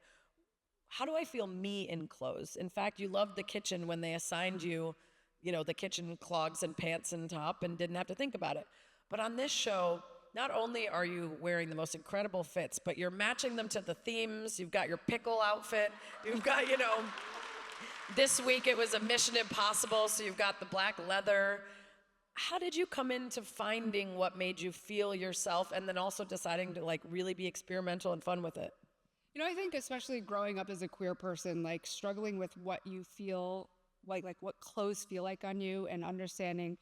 how do I feel me in clothes? In fact, you loved the kitchen when they assigned you, the kitchen clogs and pants and top and didn't have to think about it. But on this show, not only are you wearing the most incredible fits, but you're matching them to the themes. You've got your pickle outfit. You've got, this week it was a Mission Impossible, so you've got the black leather. How did you come into finding what made you feel yourself and then also deciding to like really be experimental and fun with it? I think especially growing up as a queer person, like struggling with what you feel like what clothes feel like on you, and understanding,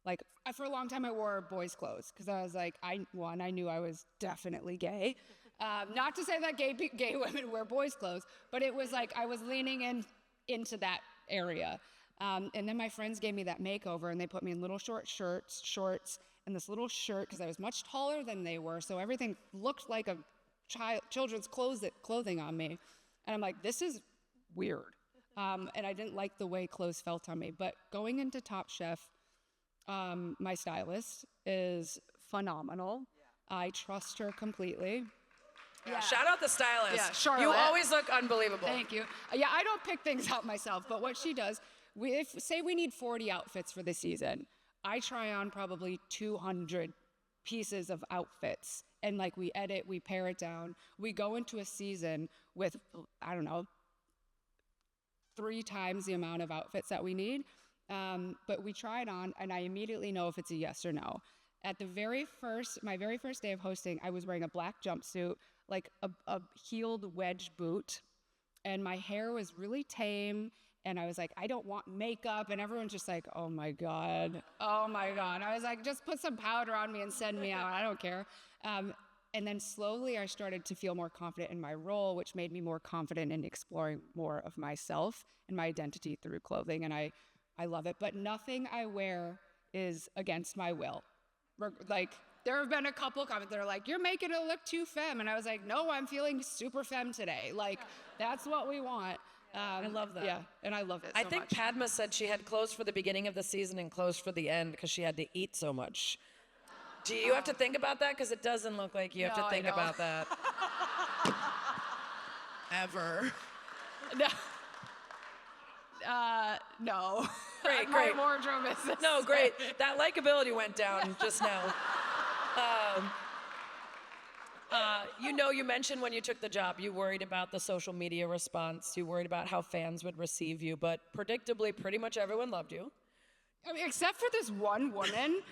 like for a long time I wore boys' clothes because I was like, I knew I was definitely gay. Not to say that gay women wear boys' clothes, but it was like I was leaning into that area. And then my friends gave me that makeover, and they put me in little shorts, and this little shirt because I was much taller than they were, so everything looked like a children's clothing on me. And I'm like, this is weird. And I didn't like the way clothes felt on me. But going into Top Chef, my stylist is phenomenal. I trust her completely. Yeah. Shout out the stylist. Yeah, Charlotte. You always look unbelievable. Thank you. Yeah, I don't pick things out myself, but what she does, say we need 40 outfits for the season, I try on probably 200 pieces of outfits. And like we edit, we pare it down. We go into a season with, I don't know, 3 times the amount of outfits that we need. But we try it on, and I immediately know if it's a yes or no. At my very first day of hosting, I was wearing a black jumpsuit, like a heeled wedge boot, and my hair was really tame. And I was like, I don't want makeup. And everyone's just like, oh my God. I was like, just put some powder on me and send me out. I don't care. And then slowly I started to feel more confident in my role, which made me more confident in exploring more of myself and my identity through clothing. And I love it. But nothing I wear is against my will. Like, there have been a couple comments that are like, you're making it look too femme. And I was like, no, I'm feeling super femme today. Like, that's what we want. I love that. Yeah, and I love it so I think much. Padma said she had clothes for the beginning of the season and clothes for the end because she had to eat so much. Do you have to think about that? Because it doesn't look like you have to think about that. Ever. No. No. Great. My wardrobe is No, great. That likability went down just now. You mentioned when you took the job, you worried about the social media response. You worried about how fans would receive you. But predictably, pretty much everyone loved you. I mean, except for this one woman.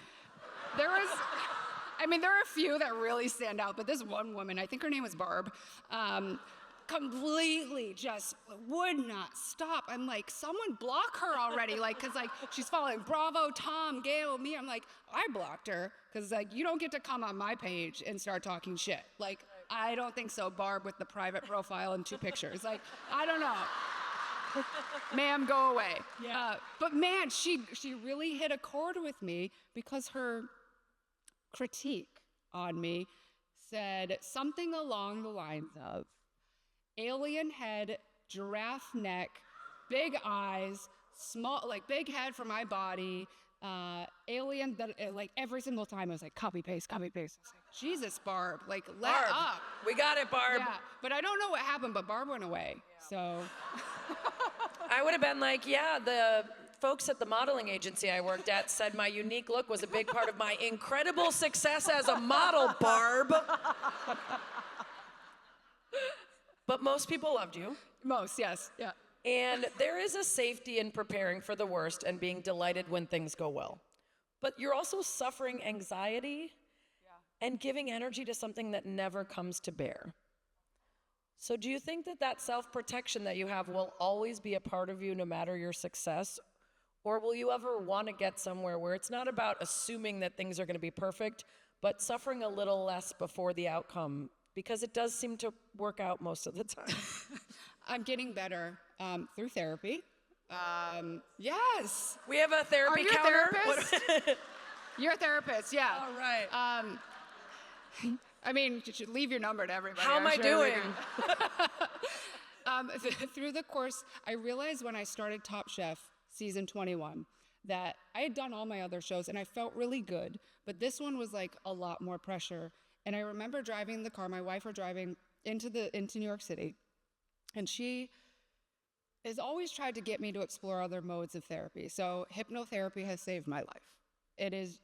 There are a few that really stand out, but this one woman, I think her name was Barb, completely just would not stop. I'm like, someone block her already, because she's following Bravo, Tom, Gail, me. I'm like, I blocked her because you don't get to come on my page and start talking shit. I don't think so, Barb, with the private profile and 2 pictures. I don't know. Ma'am, go away. Yeah. But man, she really hit a chord with me because her critique on me said something along the lines of alien head, giraffe neck, big eyes, small, big head for my body, alien that every single time I was like, copy paste. I was like, Jesus, Barb, let up. We got it, Barb. Yeah, but I don't know what happened, but Barb went away, so. I would have been like, yeah, the folks at the modeling agency I worked at said my unique look was a big part of my incredible success as a model, Barb. But most people loved you. Most, yes, yeah. And there is a safety in preparing for the worst and being delighted when things go well. But you're also suffering anxiety and giving energy to something that never comes to bear. So do you think that self-protection that you have will always be a part of you no matter your success? Or will you ever want to get somewhere where it's not about assuming that things are going to be perfect, but suffering a little less before the outcome? Because it does seem to work out most of the time. I'm getting better through therapy. Yes. We have a therapy Are you counter. A therapist? You're a therapist, yeah. All right. I mean, you should leave your number to everybody. How am I doing? Through the course, I realized when I started Top Chef season 21 that I had done all my other shows and I felt really good, but this one was a lot more pressure. And I remember driving in the car, my wife were driving into New York City, and she has always tried to get me to explore other modes of therapy. So hypnotherapy has saved my life. It is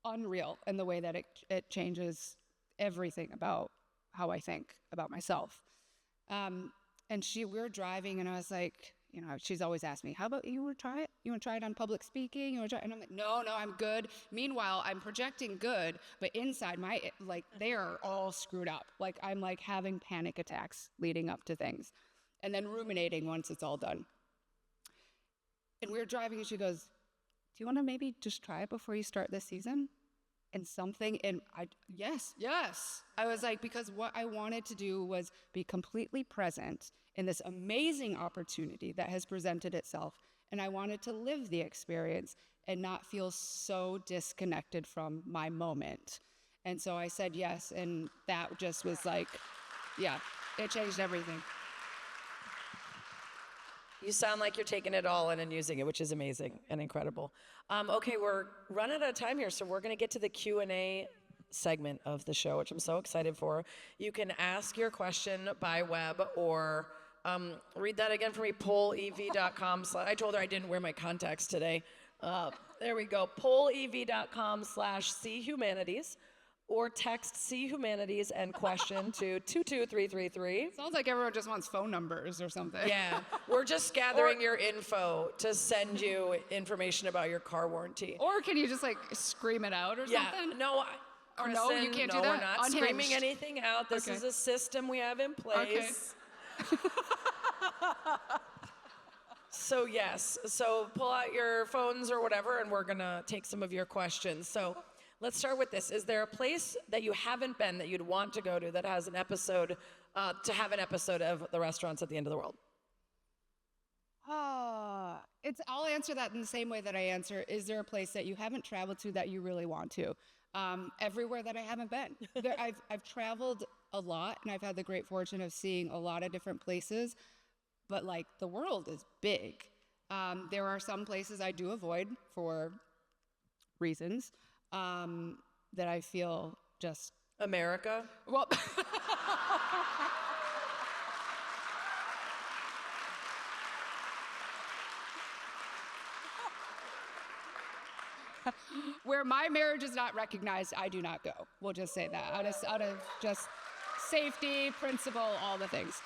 unreal in the way that it changes everything about how I think about myself. And we were driving, and I was like, she's always asked me, how about you want to try it? You want to try it on public speaking? You want to try it? And I'm like, no, I'm good. Meanwhile, I'm projecting good, but inside they are all screwed up. Like, I'm like having panic attacks leading up to things and then ruminating once it's all done. And we were driving, and she goes, do you want to maybe just try it before you start this season? And yes. I was like, because what I wanted to do was be completely present in this amazing opportunity that has presented itself. And I wanted to live the experience and not feel so disconnected from my moment. And so I said yes. And that just was like, it changed everything. You sound like you're taking it all in and using it, which is amazing and incredible. Okay, we're running out of time here, so we're going to get to the Q&A segment of the show, which I'm so excited for. You can ask your question by web or read that again for me, pollev.com. I told her I didn't wear my contacts today. There we go, pollev.com/chumanities. Or text C Humanities and question to 22333. Sounds like everyone just wants phone numbers or something. Yeah, we're just gathering your info to send you information about your car warranty. Or can you just like scream it out or something? No, no, you can't do that. We're not Unhinged. screaming anything out. This is a system we have in place. Okay. So yes, pull out your phones or whatever, and we're gonna take some of your questions. So. Let's start with this. Is there a place that you haven't been that you'd want to go to that has an episode, to have an episode of The Restaurants at the End of the World? I'll answer that in the same way that I answer, is there a place that you haven't traveled to that you really want to? Everywhere that I haven't been. I've traveled a lot, and I've had the great fortune of seeing a lot of different places, but like the world is big. There are some places I do avoid for reasons. That I feel just... America? Well... Where my marriage is not recognized, I do not go. We'll just say that. Out of just safety, principle, all the things.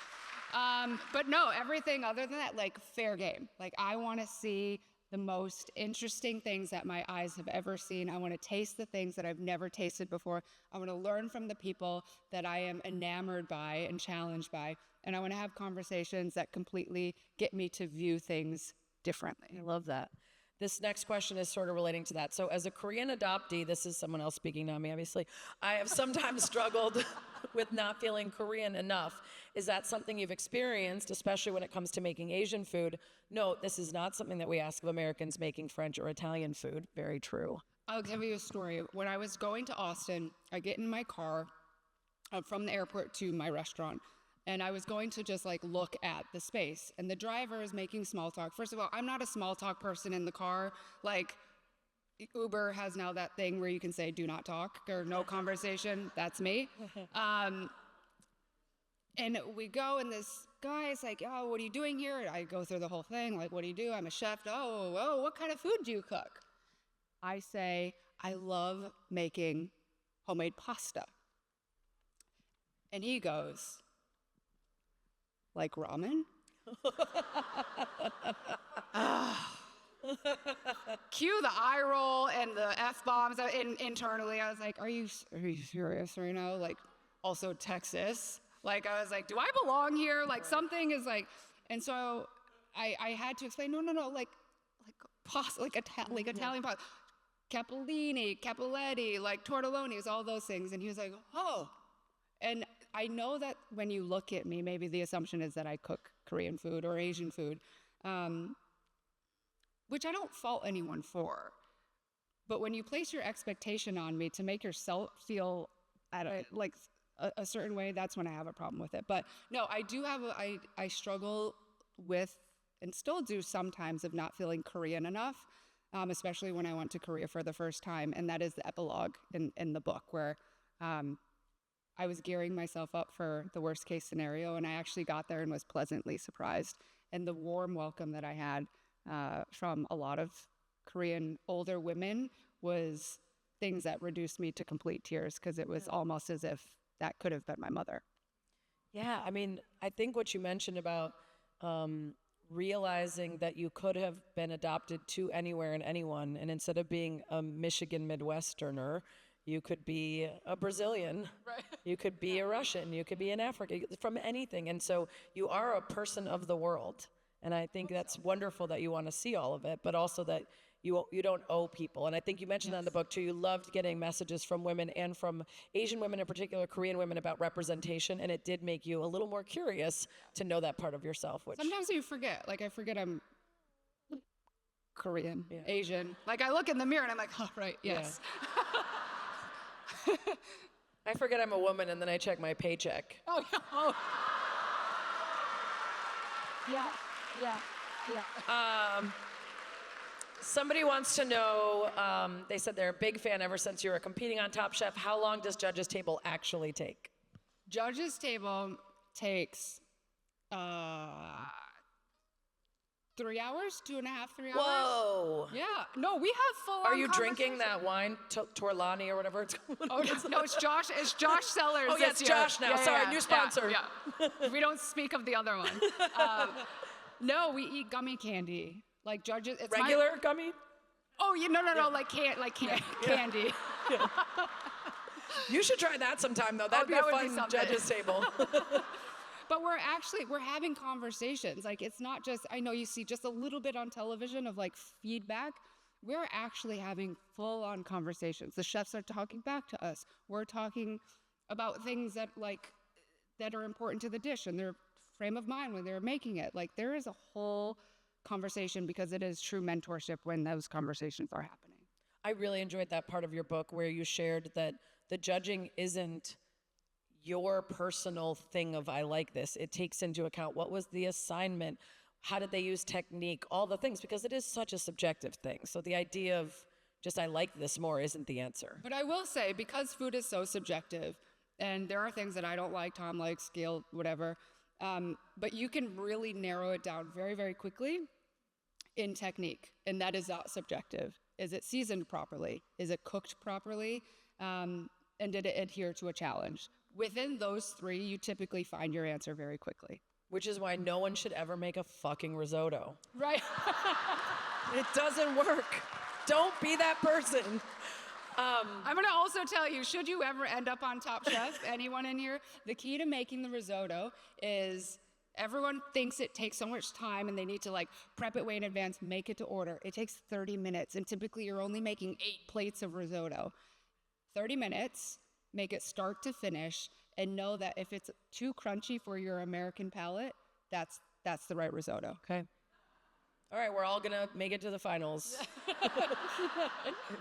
But no, everything other than that, like fair game. Like I want to see the most interesting things that my eyes have ever seen. I want to taste the things that I've never tasted before. I want to learn from the people that I am enamored by and challenged by. And I want to have conversations that completely get me to view things differently. I love that. This next question is sort of relating to that. So as a Korean adoptee, this is someone else speaking, not me, obviously. I have sometimes struggled with not feeling Korean enough. Is that something you've experienced, especially when it comes to making Asian food? No, this is not something that we ask of Americans making French or Italian food. Very true. I'll give you a story. When I was going to Austin, I get in my car from the airport to my restaurant. And I was going to just like look at the space, and the driver is making small talk. First of all, I'm not a small talk person in the car. Like Uber has now that thing where you can say do not talk or no conversation. That's me. And we go, and this guy is like, oh, what are you doing here? And I go through the whole thing. Like, what do you do? I'm a chef. Oh, what kind of food do you cook? I say, I love making homemade pasta. And he goes, like ramen? Cue the eye roll and the F-bombs internally. I was like, are you serious right now? Like, also Texas. Like, I was like, do I belong here? Like, something is like, and so I had to explain, no, like pasta, like Italian pasta, capellini, capelletti, like tortellonis, all those things. And he was like, oh. And I know that when you look at me, maybe the assumption is that I cook Korean food or Asian food, which I don't fault anyone for. But when you place your expectation on me to make yourself feel like a certain way, that's when I have a problem with it. But no, I do have, I struggle with, and still do sometimes, of not feeling Korean enough, especially when I went to Korea for the first time. And that is the epilogue in the book, where I was gearing myself up for the worst case scenario, and I actually got there and was pleasantly surprised. And the warm welcome that I had from a lot of Korean older women was things that reduced me to complete tears because it was almost as if that could have been my mother. Yeah, I mean, I think what you mentioned about realizing that you could have been adopted to anywhere and anyone, and instead of being a Michigan Midwesterner, you could be a Brazilian, right. You could be a Russian, you could be in Africa, from anything. And so you are a person of the world. And I think that's wonderful that you want to see all of it, but also that you don't owe people. And I think you mentioned that in the book too. You loved getting messages from women and from Asian women in particular, Korean women, about representation. And it did make you a little more curious to know that part of yourself. Which sometimes you forget. Like I forget I'm Korean, Asian. Like I look in the mirror and I'm like, oh, right, yes. Yeah. I forget I'm a woman and then I check my paycheck. Oh, yeah. Oh. Yeah. Somebody wants to know, they said they're a big fan ever since you were competing on Top Chef. How long does Judge's Table actually take? Judge's Table takes 3 hours, 2.5, 3 hours. Whoa. Yeah. No, we have full. Are you drinking that wine, Torlani or whatever it's called? Oh, no, it's Josh. It's Josh Sellers. Oh, yeah, it's Josh now. Sorry, new sponsor. Yeah. We don't speak of the other one. No, we eat gummy candy. Like Judges. It's regular gummy? Oh, yeah, no, like candy. Yeah. You should try that sometime, though. That'd be a fun Judge's Table. But we're having conversations. Like, it's not just, I know you see just a little bit on television of like feedback. We're actually having full on conversations. The chefs are talking back to us. We're talking about things that are important to the dish and their frame of mind when they're making it. Like, there is a whole conversation because it is true mentorship when those conversations are happening. I really enjoyed that part of your book where you shared that the judging isn't your personal thing of I like this. It takes into account what was the assignment, how did they use technique, all the things, because it is such a subjective thing. So the idea of just I like this more isn't the answer. But I will say, because food is so subjective, and there are things that I don't like, Tom likes, Gail, whatever, but you can really narrow it down very, very quickly in technique, and that is not subjective. Is it seasoned properly? Is it cooked properly? And did it adhere to a challenge? Within those three, you typically find your answer very quickly. Which is why no one should ever make a fucking risotto. Right. It doesn't work. Don't be that person. I'm going to also tell you, should you ever end up on Top Chef, anyone in here, the key to making the risotto is everyone thinks it takes so much time and they need to like prep it way in advance, make it to order. It takes 30 minutes, and typically you're only making 8 plates of risotto. 30 minutes. Make it start to finish, and know that if it's too crunchy for your American palate, that's the right risotto. Okay. All right, we're all gonna make it to the finals.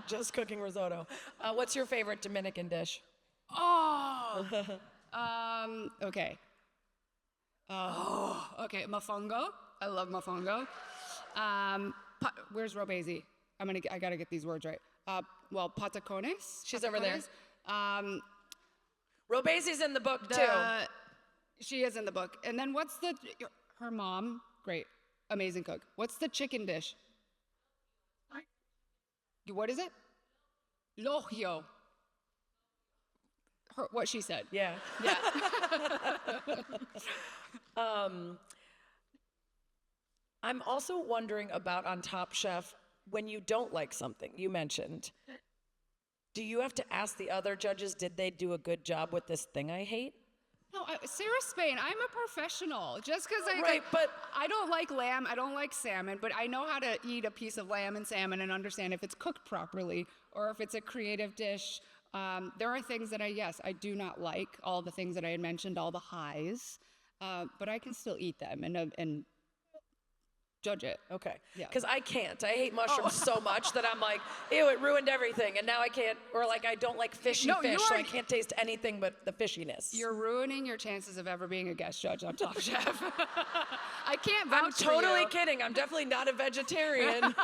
Just cooking risotto. What's your favorite Dominican dish? Oh. Okay. Okay. Mofongo. I love mofongo. Where's Robesi? I gotta get these words right. Well, patacones. She's over there. Robesi's in the book too. She is in the book. And then what's her mom? Great, amazing cook. What's the chicken dish? What is it? Logio. What she said. Yeah. Yeah. I'm also wondering about on Top Chef, when you don't like something, you mentioned, do you have to ask the other judges, did they do a good job with this thing I hate? No, Sarah Spain, I'm a professional. Just because but I don't like lamb, I don't like salmon, but I know how to eat a piece of lamb and salmon and understand if it's cooked properly or if it's a creative dish. There are things that I do not like, all the things that I had mentioned, all the highs, but I can still eat them and judge it. Okay. Yeah. Because I can't. I hate mushrooms so much that I'm like, ew, it ruined everything. And now I can't, or like I don't like fishy fish, so I can't taste anything but the fishiness. You're ruining your chances of ever being a guest judge on Top Chef. I can't vouch for you. I'm totally kidding. I'm definitely not a vegetarian.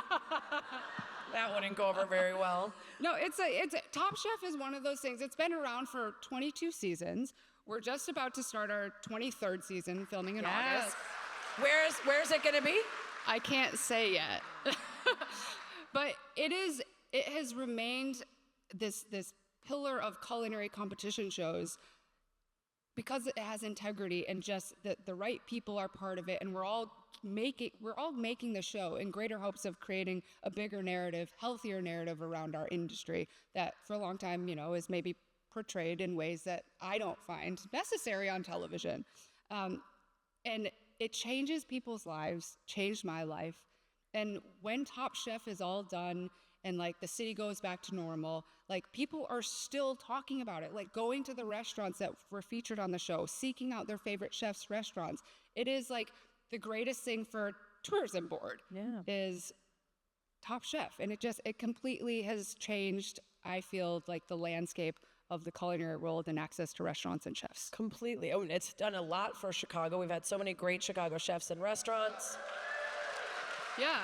That wouldn't go over very well. No, it's Top Chef is one of those things. It's been around for 22 seasons. We're just about to start our 23rd season, filming in August. Where's it gonna be? I can't say yet. But it has remained this pillar of culinary competition shows, because it has integrity and just the right people are part of it, and we're all making the show in greater hopes of creating a bigger narrative, healthier narrative around our industry that for a long time, is maybe portrayed in ways that I don't find necessary on television. And it changes people's lives, changed my life. And when Top Chef is all done and like the city goes back to normal, like people are still talking about it, like going to the restaurants that were featured on the show, seeking out their favorite chefs' restaurants. It is like the greatest thing for tourism board is Top Chef. And it completely has changed, I feel, like the landscape of the culinary world and access to restaurants and chefs. Completely. Oh, and it's done a lot for Chicago. We've had so many great Chicago chefs and restaurants. Yeah.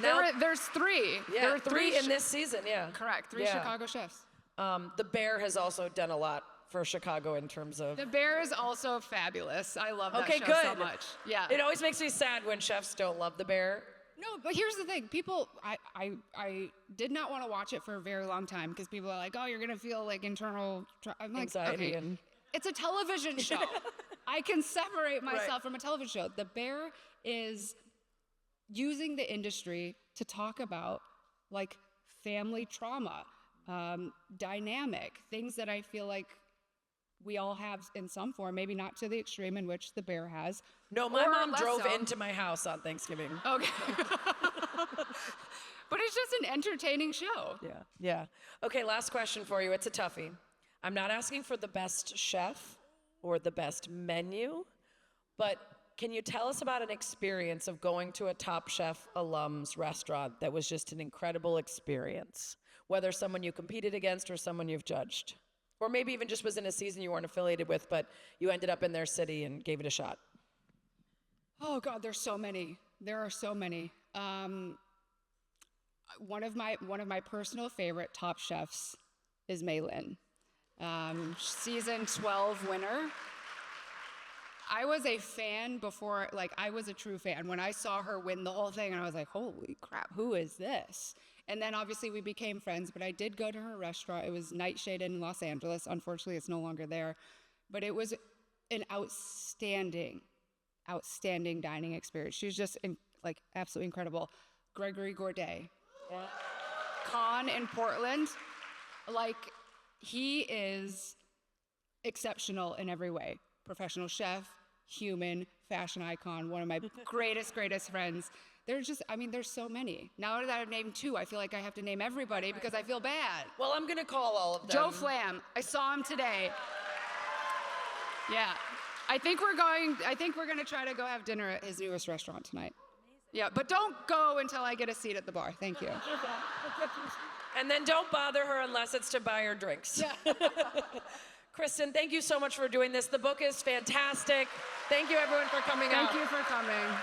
Now, There's three. Yeah, There are three in this season, yeah. Correct. Three Chicago chefs. The Bear has also done a lot for Chicago in terms of... The Bear is also fabulous. I love that show good. so much. Yeah. It always makes me sad when chefs don't love The Bear. No, but here's the thing. People, I did not want to watch it for a very long time because people are like, oh, you're going to feel like internal... I'm like, anxiety okay, and... it's a television show. I can separate myself from a television show. The Bear is using the industry to talk about like family trauma, dynamic, things that I feel like we all have in some form, maybe not to the extreme in which The Bear has. No, my mom drove into my house on Thanksgiving. Okay. But it's just an entertaining show. Yeah. Okay, last question for you. It's a toughie. I'm not asking for the best chef or the best menu, but can you tell us about an experience of going to a Top Chef alum's restaurant that was just an incredible experience? Whether someone you competed against or someone you've judged. Or maybe even just was in a season you weren't affiliated with, but you ended up in their city and gave it a shot. Oh God, there's so many. There are so many. One of my personal favorite Top Chefs is Mei Lin, season 12 winner. I was a fan before, like I was a true fan when I saw her win the whole thing, and I was like, holy crap, who is this? And then obviously we became friends, but I did go to her restaurant. It was Nightshade in Los Angeles. Unfortunately, it's no longer there, but it was an outstanding dining experience. She was just like absolutely incredible. Gregory Gourdet, Khan in Portland, like he is exceptional in every way. Professional chef, human, fashion icon, one of my greatest friends. There's so many. Now that I've named two, I feel like I have to name everybody because I feel bad. Well, I'm gonna call all of them. Joe Flam, I saw him today. Yeah, I think we're gonna try to go have dinner at his newest restaurant tonight. Yeah, but don't go until I get a seat at the bar. Thank you. And then don't bother her unless it's to buy her drinks. Yeah. Kristen, thank you so much for doing this. The book is fantastic. Thank you everyone for coming out. Thank you for coming.